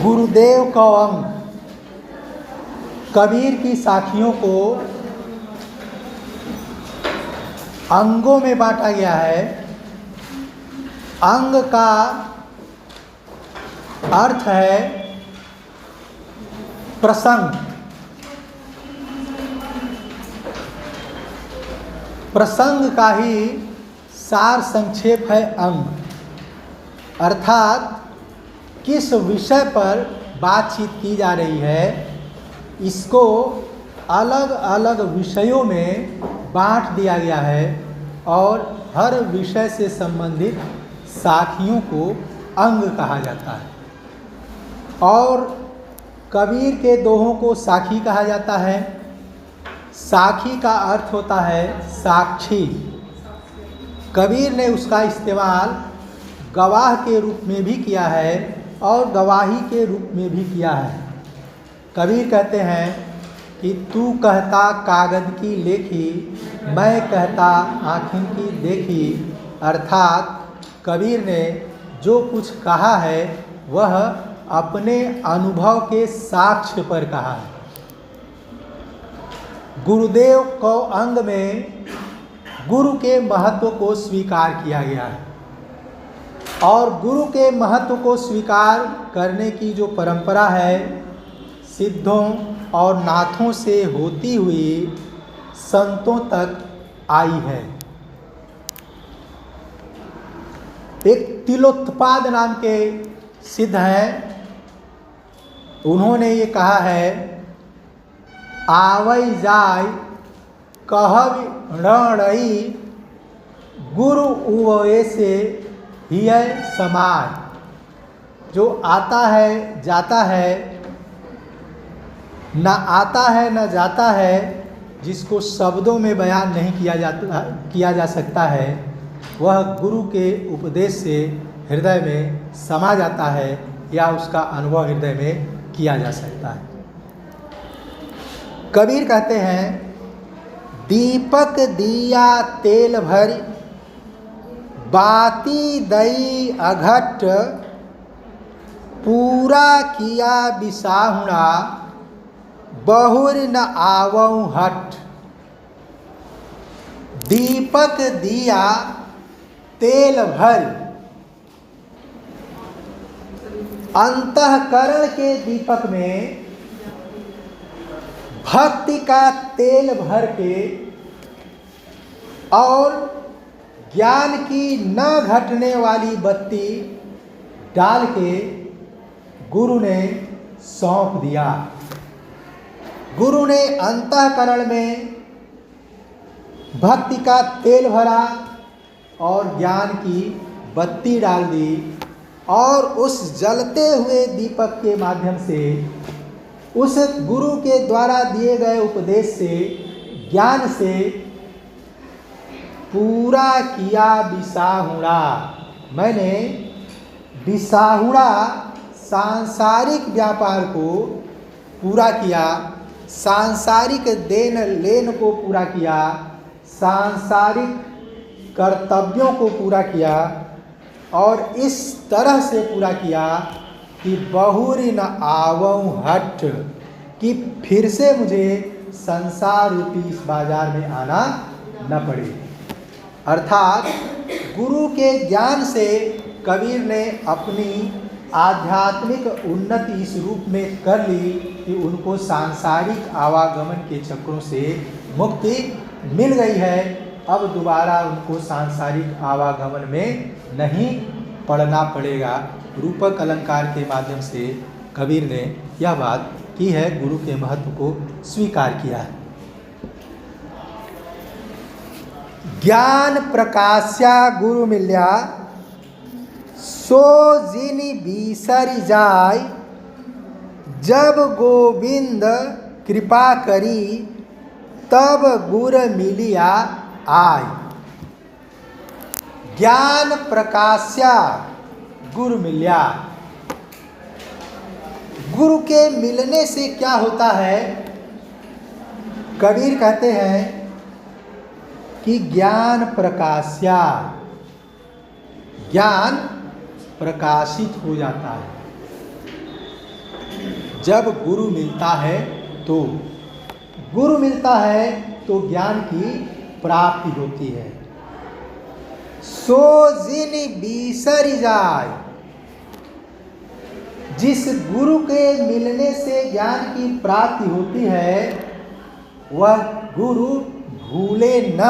गुरुदेव का अंग। कबीर की साखियों को अंगों में बांटा गया है। अंग का अर्थ है प्रसंग। प्रसंग का ही सार संक्षेप है अंग, अर्थात किस विषय पर बातचीत की जा रही है इसको अलग अलग विषयों में बांट दिया गया है और हर विषय से संबंधित साखियों को अंग कहा जाता है। और कबीर के दोहों को साखी कहा जाता है। साखी का अर्थ होता है साक्षी। कबीर ने उसका इस्तेमाल गवाह के रूप में भी किया है और गवाही के रूप में भी किया है। कबीर कहते हैं कि तू कहता कागज की लेखी, मैं कहता आँखों की देखी। अर्थात कबीर ने जो कुछ कहा है वह अपने अनुभव के साक्ष्य पर कहा है। गुरुदेव को अंग में गुरु के महत्व को स्वीकार किया गया है और गुरु के महत्व को स्वीकार करने की जो परंपरा है सिद्धों और नाथों से होती हुई संतों तक आई है। एक तिलोत्पाद नाम के सिद्ध हैं, उन्होंने ये कहा है, आवई जाय कहब रणई गुरु उवये से हिय समाय। जो आता है जाता है, न आता है न जाता है, जिसको शब्दों में बयान नहीं किया जा सकता है, वह गुरु के उपदेश से हृदय में समा जाता है या उसका अनुभव हृदय में किया जा सकता है। कबीर कहते हैं, दीपक दिया तेल भरी बाती दई अघट, पूरा किया बिसाहुणा बहुर न आवऊ हट। दीपक दिया तेल भर, अंतःकरण के दीपक में भक्ति का तेल भर के और ज्ञान की न घटने वाली बत्ती डाल के गुरु ने सौंप दिया। गुरु ने अंतःकरण में भक्ति का तेल भरा और ज्ञान की बत्ती डाल दी और उस जलते हुए दीपक के माध्यम से, उस गुरु के द्वारा दिए गए उपदेश से, ज्ञान से पूरा किया बिसाहुणा। मैंने बिसाहुणा सांसारिक व्यापार को पूरा किया, सांसारिक देन लेन को पूरा किया, सांसारिक कर्तव्यों को पूरा किया और इस तरह से पूरा किया कि बहुरी न आवऊं हट, कि फिर से मुझे संसार रूपी इस बाजार में आना न पड़े। अर्थात गुरु के ज्ञान से कबीर ने अपनी आध्यात्मिक उन्नति इस रूप में कर ली कि उनको सांसारिक आवागमन के चक्रों से मुक्ति मिल गई है। अब दोबारा उनको सांसारिक आवागमन में नहीं पड़ना पड़ेगा। रूपक अलंकार के माध्यम से कबीर ने यह बात की है, गुरु के महत्व को स्वीकार किया है। ज्ञान प्रकाश्या गुरु मिल्या, सो जिनि बिसरि जाय, जब गोविंद कृपा करी, तब गुर मिलिया आय। ज्ञान प्रकाश्या गुरु मिल्या, गुरु के मिलने से क्या होता है? कबीर कहते हैं कि ज्ञान प्रकाश्या, ज्ञान प्रकाशित हो जाता है। जब गुरु मिलता है तो ज्ञान की प्राप्ति होती है। सो जिन बिसरि जाय, जिस गुरु के मिलने से ज्ञान की प्राप्ति होती है वह गुरु भूले न।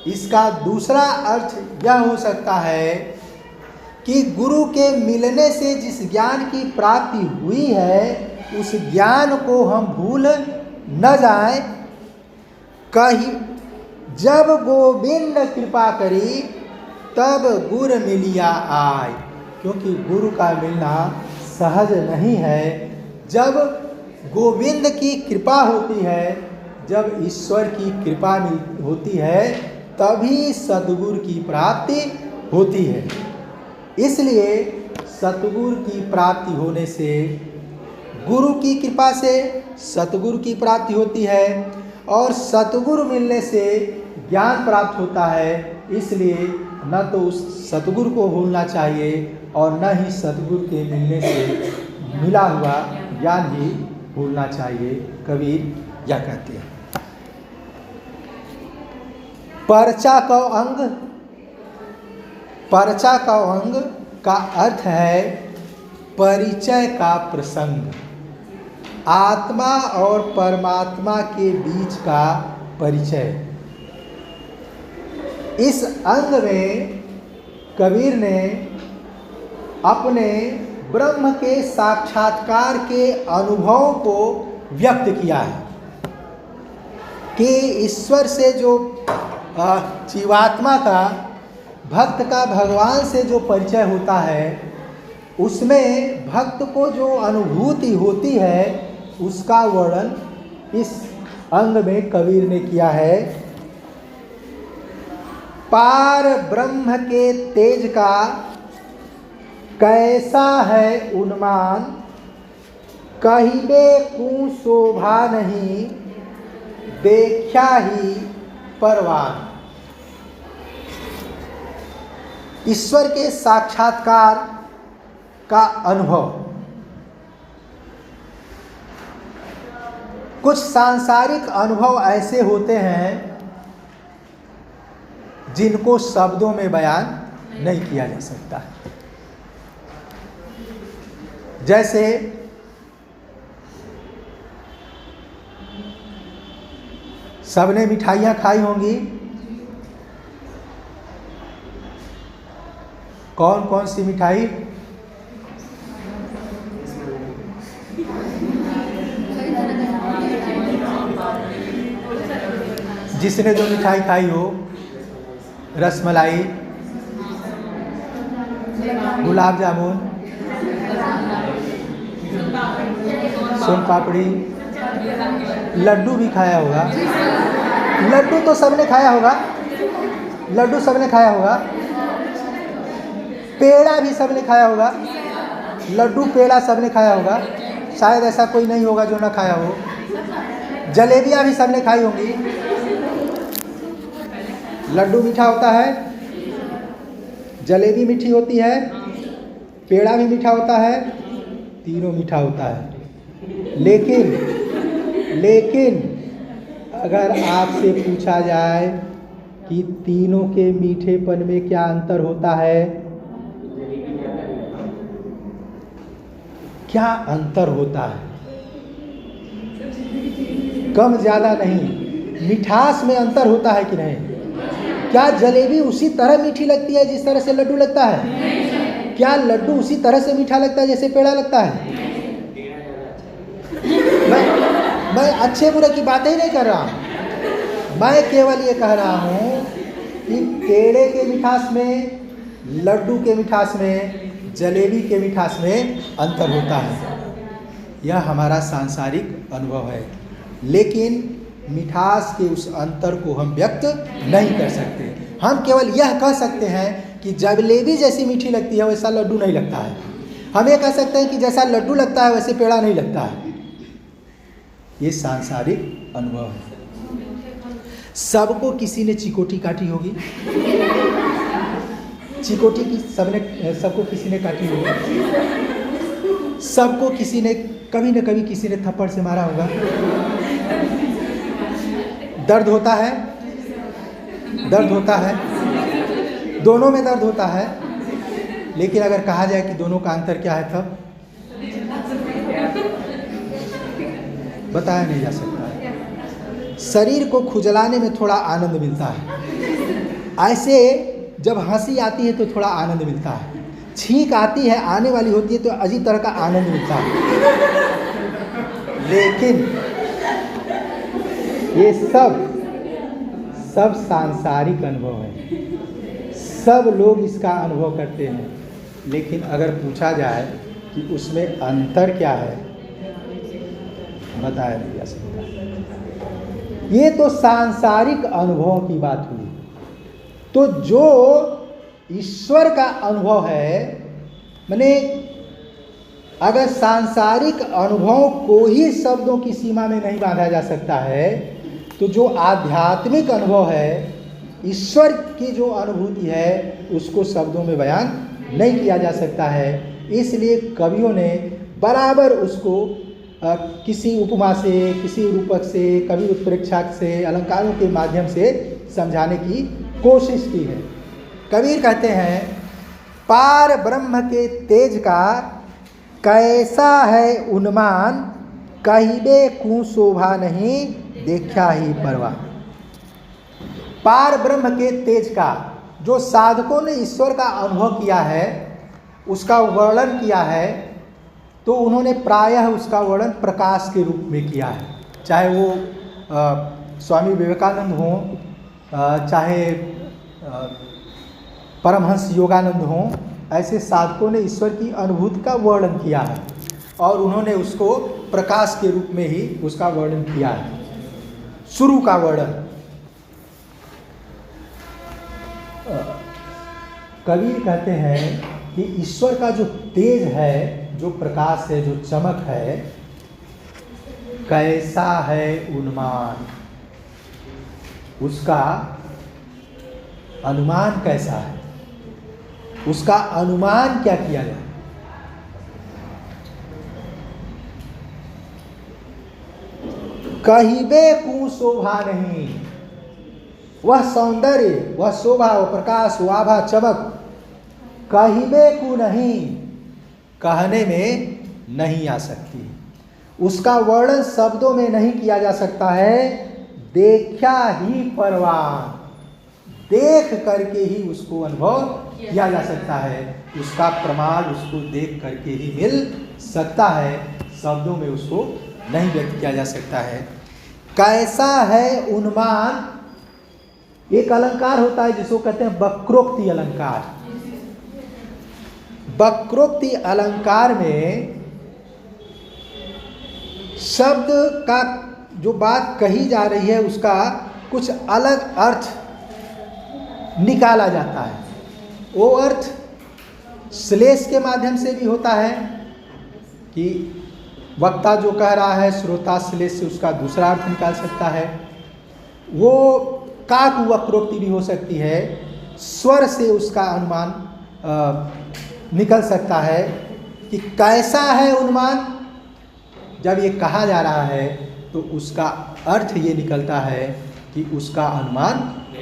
इसका दूसरा अर्थ यह हो सकता है कि गुरु के मिलने से जिस ज्ञान की प्राप्ति हुई है उस ज्ञान को हम भूल न जाएं। कहीं जब गोविंद कृपा करी तब गुर मिलिया आय, क्योंकि गुरु का मिलना सहज नहीं है। जब गोविंद की कृपा होती है, जब ईश्वर की कृपा होती है, तभी सद्गुरु की प्राप्ति होती है। इसलिए सतगुरु की प्राप्ति होने से, गुरु की कृपा से सतगुरु की प्राप्ति होती है और सतगुरु मिलने से ज्ञान प्राप्त होता है। इसलिए न तो उस सतगुरु को भूलना चाहिए और न ही सतगुरु के मिलने से मिला हुआ ज्ञान ही भूलना चाहिए। कबीर यह कहते हैं। परचा का अंग का अर्थ है परिचय का प्रसंग, आत्मा और परमात्मा के बीच का परिचय। इस अंग में कबीर ने अपने ब्रह्म के साक्षात्कार के अनुभव को व्यक्त किया है कि ईश्वर से जो जीवात्मा का, भक्त का भगवान से जो परिचय होता है, उसमें भक्त को जो अनुभूति होती है उसका वर्णन इस अंग में कबीर ने किया है। पार ब्रह्म के तेज का कैसा है उन्मान, कहिबे कु शोभा नहीं, देखा ही परवान। ईश्वर के साक्षात्कार का अनुभव। कुछ सांसारिक अनुभव ऐसे होते हैं जिनको शब्दों में बयान नहीं किया जा सकता। जैसे सबने मिठाइयाँ खाई होंगी। कौन कौन सी मिठाई? जिसने जो मिठाई खाई हो, रसमलाई, गुलाब जामुन, सोन पापड़ी, लड्डू भी खाया होगा। लड्डू तो सबने खाया होगा, लड्डू सबने खाया होगा। पेड़ा भी सबने खाया होगा, लड्डू पेड़ा सबने खाया होगा। शायद ऐसा कोई नहीं होगा जो ना खाया हो। जलेबियाँ भी सबने खाई होंगी। लड्डू मीठा होता है, जलेबी मीठी होती है, पेड़ा भी मीठा होता है, तीनों मीठा होता है। लेकिन अगर आपसे पूछा जाए कि तीनों के मीठेपन में क्या अंतर होता है, क्या अंतर होता है? कम ज़्यादा नहीं, मिठास में अंतर होता है कि नहीं? क्या जलेबी उसी तरह मीठी लगती है जिस तरह से लड्डू लगता है? क्या लड्डू उसी तरह से मीठा लगता है जैसे पेड़ा लगता है? मैं अच्छे बुरे की बातें ही नहीं कर रहा हूँ। मैं केवल ये कह रहा हूँ कि पेड़े के मिठास में, लड्डू के मिठास में, जलेबी के मिठास में अंतर होता है। यह हमारा सांसारिक अनुभव है, लेकिन मिठास के उस अंतर को हम व्यक्त नहीं कर सकते। हम केवल यह कह सकते हैं कि जलेबी जैसी मीठी लगती है वैसा लड्डू नहीं लगता है। हम ये कह सकते हैं कि जैसा लड्डू लगता है वैसे पेड़ा नहीं लगता है। ये सांसारिक अनुभव है। सबको किसी ने चिकोटी काटी होगी, चिकोटी की सबको किसी ने काटी होगी। सबको किसी ने कभी न कभी किसी ने थप्पड़ से मारा होगा। दर्द होता है, दर्द होता है, दोनों में दर्द होता है। लेकिन अगर कहा जाए कि दोनों का अंतर क्या है, तब बताया नहीं जा सकता है। शरीर को खुजलाने में थोड़ा आनंद मिलता है, ऐसे जब हंसी आती है तो थोड़ा आनंद मिलता है, छींक आती है आने वाली होती है तो अजीब तरह का आनंद मिलता है। लेकिन ये सब सांसारिक अनुभव है, सब लोग इसका अनुभव करते हैं। लेकिन अगर पूछा जाए कि उसमें अंतर क्या है, बताया नहीं जा सकता। ये तो सांसारिक अनुभव की बात हुई। तो जो ईश्वर का अनुभव है, माने अगर सांसारिक अनुभव को ही शब्दों की सीमा में नहीं बांधा जा सकता है, तो जो आध्यात्मिक अनुभव है, ईश्वर की जो अनुभूति है, उसको शब्दों में बयान नहीं किया जा सकता है। इसलिए कवियों ने बराबर उसको किसी उपमा से, किसी रूपक से, कवि उत्प्रेक्षा से, अलंकारों के माध्यम से समझाने की कोशिश की है। कबीर कहते हैं, पार ब्रह्म के तेज का कैसा है उन्मान, कहिबे कु शोभा नहीं, देखा ही परवाह। पार ब्रह्म के तेज का, जो साधकों ने ईश्वर का अनुभव किया है, उसका वर्णन किया है, तो उन्होंने प्रायः उसका वर्णन प्रकाश के रूप में किया है। चाहे वो स्वामी विवेकानंद हों, चाहे परमहंस योगानंद हों, ऐसे साधकों ने ईश्वर की अनुभूति का वर्णन किया है और उन्होंने उसको प्रकाश के रूप में ही उसका वर्णन किया है। शुरू का वर्णन कबीर कहते हैं कि ईश्वर का जो तेज है, जो प्रकाश है, जो चमक है, कैसा है उन्मान, उसका अनुमान कैसा है, उसका अनुमान क्या किया जाए। कहिबे कु शोभा नहीं, वह सौंदर्य, वह शोभा, वह प्रकाश, वह आभा, चमक कहिबे कु नहीं, कहने में नहीं आ सकती। उसका वर्णन शब्दों में नहीं किया जा सकता है। देखा ही परवान, देख करके ही उसको अनुभव किया जा सकता है। उसका प्रमाण उसको देख करके ही मिल सकता है, शब्दों में उसको नहीं व्यक्त किया जा सकता है। कैसा है उन्मान, एक अलंकार होता है जिसको कहते हैं वक्रोक्ति अलंकार। वक्रोक्ति अलंकार में शब्द का जो बात कही जा रही है, उसका कुछ अलग अर्थ निकाला जाता है। वो अर्थ श्लेष के माध्यम से भी होता है कि वक्ता जो कह रहा है, श्रोता श्लेष से उसका दूसरा अर्थ निकाल सकता है। वो काक वक्रोक्ति भी हो सकती है, स्वर से उसका अनुमान निकल सकता है कि कैसा है उन्मान। जब ये कहा जा रहा है तो उसका अर्थ ये निकलता है कि उसका अनुमान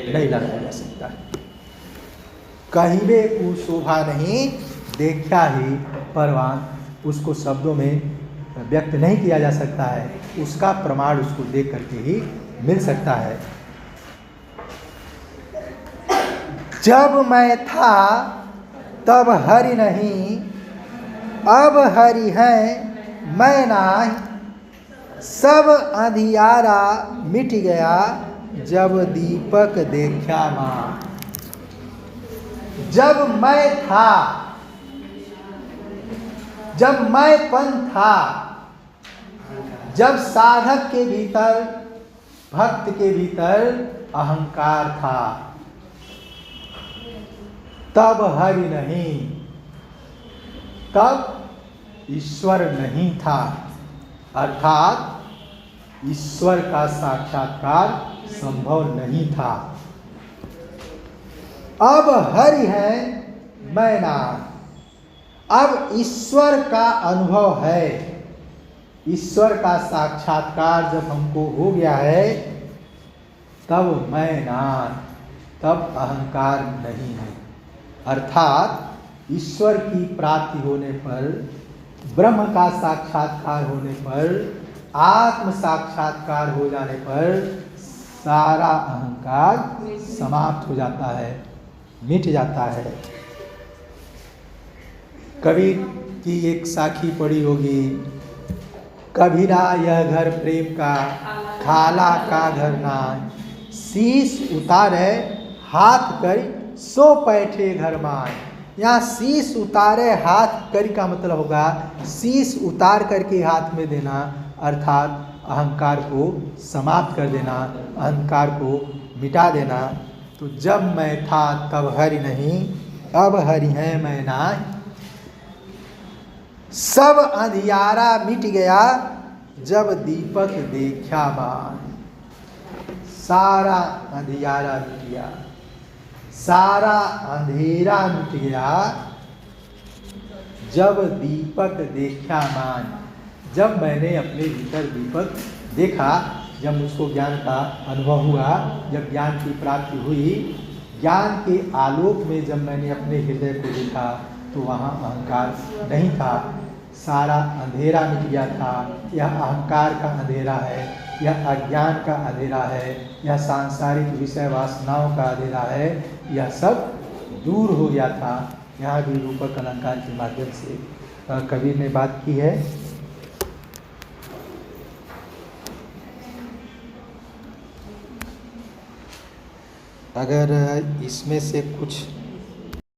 नहीं लगाया जा सकता। कहिबे कु शोभा नहीं, देखा ही परवान, उसको शब्दों में व्यक्त नहीं किया जा सकता है, उसका प्रमाण उसको देख करके ही मिल सकता है। जब मैं था तब हरि नहीं, अब हरि है मैं नाही, सब अंधियारा मिट गया, जब दीपक देखा माँ। जब मैं था, जब मैंपन था, जब साधक के भीतर, भक्त के भीतर अहंकार था, तब हरि नहीं, तब ईश्वर नहीं था, अर्थात ईश्वर का साक्षात्कार संभव नहीं था। अब हरि है मैं नाथ, अब ईश्वर का अनुभव है। ईश्वर का साक्षात्कार जब हमको हो गया है, तब मैं नान, तब अहंकार नहीं है। अर्थात ईश्वर की प्राप्ति होने पर, ब्रह्म का साक्षात्कार होने पर, आत्म साक्षात्कार हो जाने पर सारा अहंकार समाप्त हो जाता है, मिट जाता है। कबीर की एक साखी पड़ी होगी, कभी ना यह घर प्रेम का, खाला का घर ना, शीश उतारे हाथ कर सो बैठे घर माए। यहाँ शीश उतारे हाथ कर का मतलब होगा शीश उतार करके हाथ में देना, अर्थात अहंकार को समाप्त कर देना, अहंकार को मिटा देना। तो जब मैं था तब हरि नहीं, अब हरि है मैं ना। सब अंधियारा मिट गया जब दीपक देखा मान। सारा अंधियारा मिट गया, सारा अंधेरा मिट गया जब दीपक देखा मान। जब मैंने अपने भीतर दीपक देखा, जब मुझको ज्ञान का अनुभव हुआ, जब ज्ञान की प्राप्ति हुई, ज्ञान के आलोक में जब मैंने अपने हृदय को देखा, तो वहाँ अहंकार नहीं था, सारा अंधेरा मिट गया था। यह अहंकार का अंधेरा है, यह अज्ञान का अंधेरा है, यह सांसारिक विषय वासनाओं का अंधेरा है, यह सब दूर हो गया था। यहाँ भी रूपक अलंकार के माध्यम से कबीर ने बात की है। अगर इसमें से कुछ